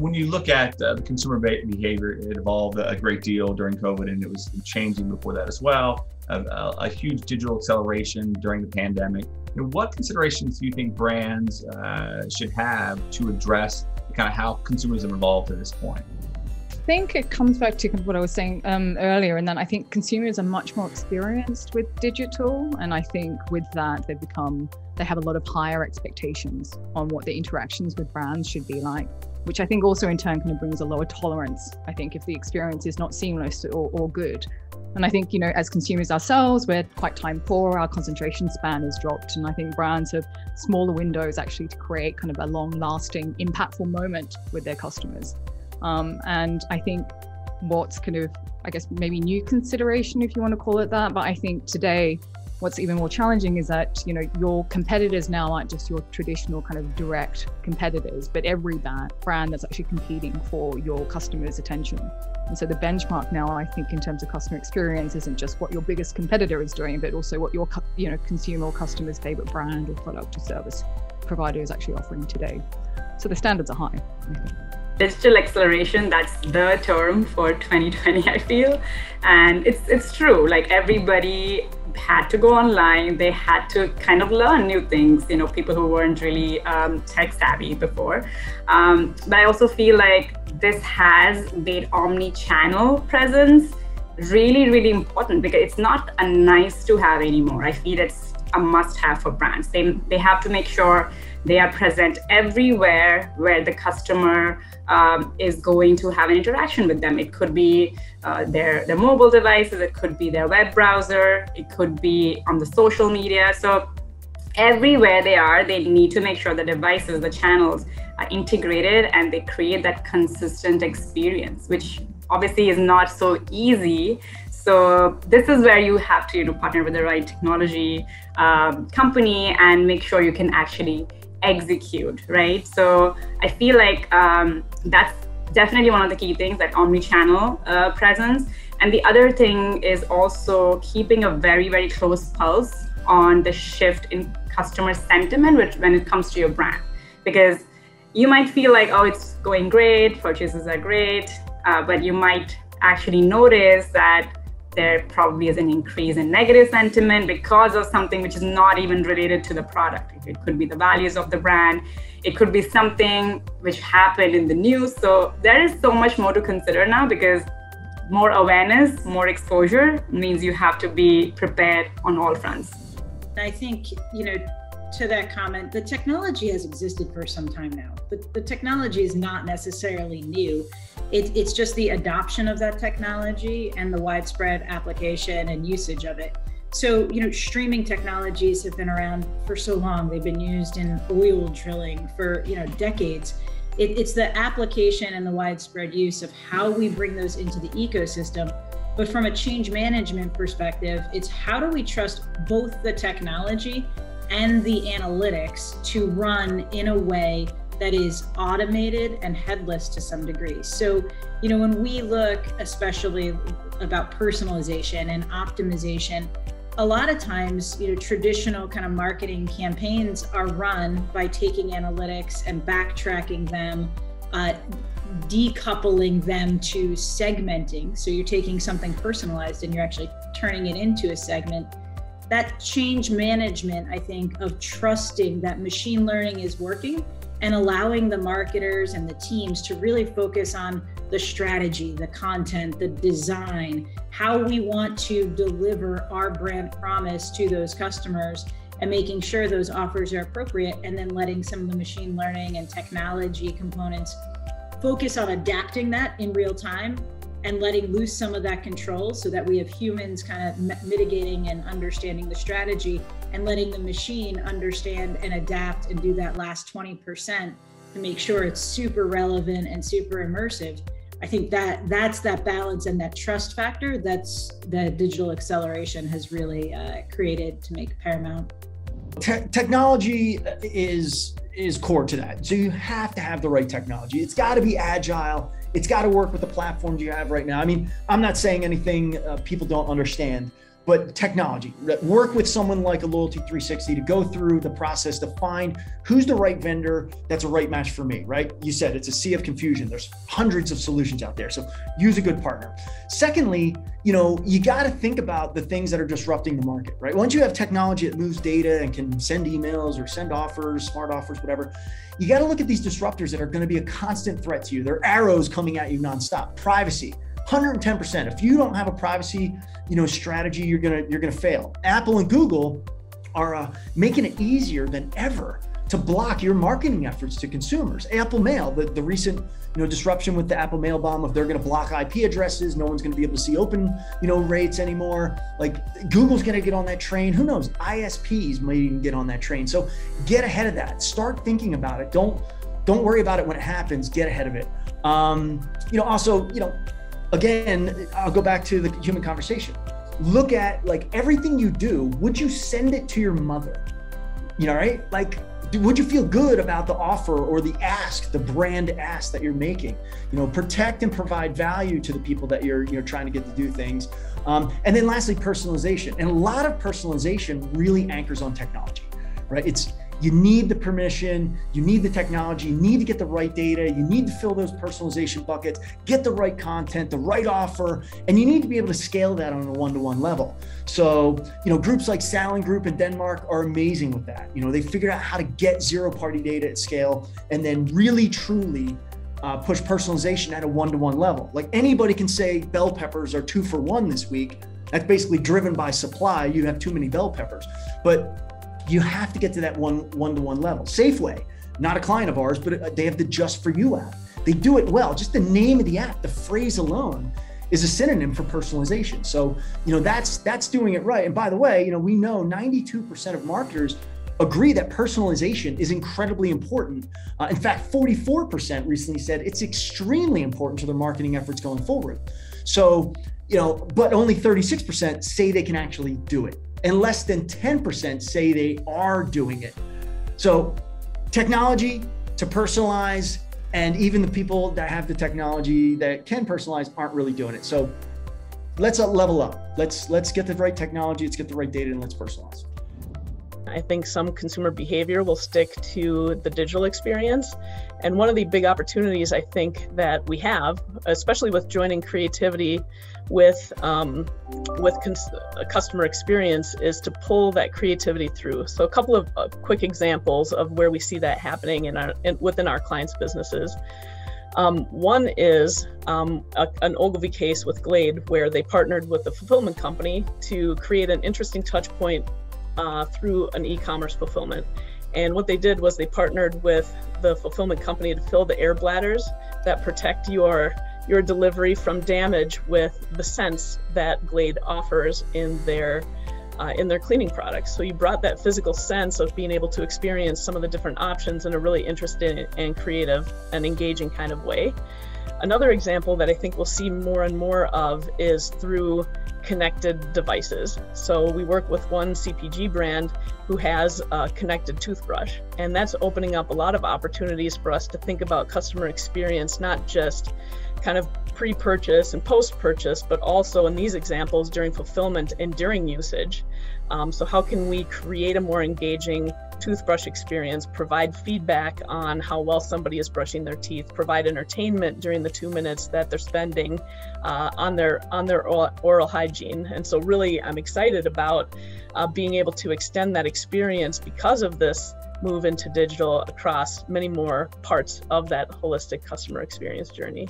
when you look at the consumer behavior, it evolved a great deal during COVID, and it was changing before that as well. A huge digital acceleration during the pandemic. What considerations do you think brands should have to address kind of how consumers have evolved to this point? I think it comes back to what I was saying earlier, and then I think consumers are much more experienced with digital, and I think with that they have a lot of higher expectations on what the interactions with brands should be like, which I think also in turn kind of brings a lower tolerance, I think, if the experience is not seamless or good. And I think, as consumers ourselves, we're quite time poor, our concentration span is dropped. And I think brands have smaller windows actually to create kind of a long lasting, impactful moment with their customers. And I think what's kind of, I guess, maybe new consideration, if you want to call it that, but I think today, what's even more challenging is that, your competitors now aren't just your traditional kind of direct competitors, but every brand that's actually competing for your customers' attention. And so the benchmark now, I think, in terms of customer experience isn't just what your biggest competitor is doing, but also what your consumer or customer's favorite brand or product or service provider is actually offering today. So the standards are high, I think. Digital acceleration, that's the term for 2020, I feel. And it's true, like everybody had to go online, they had to kind of learn new things, people who weren't really tech savvy before. But I also feel like this has made omni-channel presence really, really important, because it's not a nice to have anymore. I feel it's a must have for brands. They have to make sure they are present everywhere where the customer is going to have an interaction with them. It could be their mobile devices, it could be their web browser, it could be on the social media. So everywhere they are, they need to make sure the devices, the channels are integrated and they create that consistent experience, which obviously is not so easy. So this is where you have to partner with the right technology company and make sure you can actually execute, right? So I feel like that's definitely one of the key things, that omni-channel presence. And the other thing is also keeping a very, very close pulse on the shift in customer sentiment when it comes to your brand. Because you might feel like, oh, it's going great, purchases are great, but you might actually notice that there probably is an increase in negative sentiment because of something which is not even related to the product. It could be the values of the brand. It could be something which happened in the news. So there is so much more to consider now, because more awareness, more exposure means you have to be prepared on all fronts. I think, to that comment, the technology has existed for some time now. The technology is not necessarily new. It's just the adoption of that technology and the widespread application and usage of it. So, streaming technologies have been around for so long. They've been used in oil drilling for, decades. It's the application and the widespread use of how we bring those into the ecosystem. But from a change management perspective, it's how do we trust both the technology and the analytics to run in a way that is automated and headless to some degree. So, when we look especially about personalization and optimization, a lot of times, traditional kind of marketing campaigns are run by taking analytics and backtracking them, decoupling them to segmenting. So you're taking something personalized and you're actually turning it into a segment. That change management, I think, of trusting that machine learning is working and allowing the marketers and the teams to really focus on the strategy, the content, the design, how we want to deliver our brand promise to those customers, and making sure those offers are appropriate, and then letting some of the machine learning and technology components focus on adapting that in real time and letting loose some of that control so that we have humans kind of mitigating and understanding the strategy, and letting the machine understand and adapt and do that last 20% to make sure it's super relevant and super immersive. I think that's that balance and that trust factor that's the digital acceleration has really created to make paramount. Technology is core to that. So you have to have the right technology. It's got to be agile. It's got to work with the platforms you have right now. I mean, I'm not saying anything people don't understand, but technology. Work with someone like a Loyalty 360 to go through the process to find who's the right vendor that's a right match for me, right? You said it's a sea of confusion. There's hundreds of solutions out there. So use a good partner. Secondly, you got to think about the things that are disrupting the market, right? Once you have technology that moves data and can send emails or send offers, smart offers, whatever, you got to look at these disruptors that are going to be a constant threat to you. They're arrows coming at you nonstop. Privacy. 110%. If you don't have a privacy, strategy, you're gonna fail. Apple and Google are making it easier than ever to block your marketing efforts to consumers. Apple Mail, the recent disruption with the Apple Mail bomb, if they're gonna block IP addresses, no one's gonna be able to see open rates anymore. Like Google's gonna get on that train. Who knows? ISPs might even get on that train. So get ahead of that. Start thinking about it. Don't worry about it when it happens. Get ahead of it. Again, I'll go back to the human conversation. Look at everything you do. Would you send it to your mother? Right? Would you feel good about the offer or the ask, the brand ask that you're making? Protect and provide value to the people that you're trying to get to do things. And then lastly, personalization. And a lot of personalization really anchors on technology, right? You need the permission, you need the technology, you need to get the right data, you need to fill those personalization buckets, get the right content, the right offer, and you need to be able to scale that on a one-to-one level. So, groups like Lacek Group in Denmark are amazing with that. They figured out how to get zero-party data at scale and then really, truly push personalization at a one-to-one level. Like anybody can say bell peppers are 2 for 1 this week. That's basically driven by supply. You have too many bell peppers. But you have to get to that one-to-one level. Safeway, not a client of ours, but they have the Just For You app. They do it well. Just the name of the app, the phrase alone is a synonym for personalization. So, that's doing it right. And by the way, we know 92% of marketers agree that personalization is incredibly important. In fact, 44% recently said it's extremely important to their marketing efforts going forward. So, but only 36% say they can actually do it. And less than 10% say they are doing it. So technology to personalize, and even the people that have the technology that can personalize aren't really doing it. So let's level up. Let's get the right technology, let's get the right data, and let's personalize. I think some consumer behavior will stick to the digital experience. And one of the big opportunities I think that we have, especially with joining creativity with customer experience, is to pull that creativity through. So a couple of quick examples of where we see that happening within our clients' businesses. One is an Ogilvy case with Glade, where they partnered with the fulfillment company to create an interesting touch point through an e-commerce fulfillment. And what they did was they partnered with the fulfillment company to fill the air bladders that protect your delivery from damage with the scents that Glade offers in their cleaning products. So you brought that physical sense of being able to experience some of the different options in a really interesting and creative and engaging kind of way. Another example that I think we'll see more and more of is through connected devices. So we work with one CPG brand who has a connected toothbrush, and that's opening up a lot of opportunities for us to think about customer experience, not just kind of pre-purchase and post-purchase, but also in these examples during fulfillment and during usage. So how can we create a more engaging toothbrush experience, provide feedback on how well somebody is brushing their teeth, provide entertainment during the 2 minutes that they're spending on their oral hygiene. And so really, I'm excited about being able to extend that experience because of this move into digital across many more parts of that holistic customer experience journey.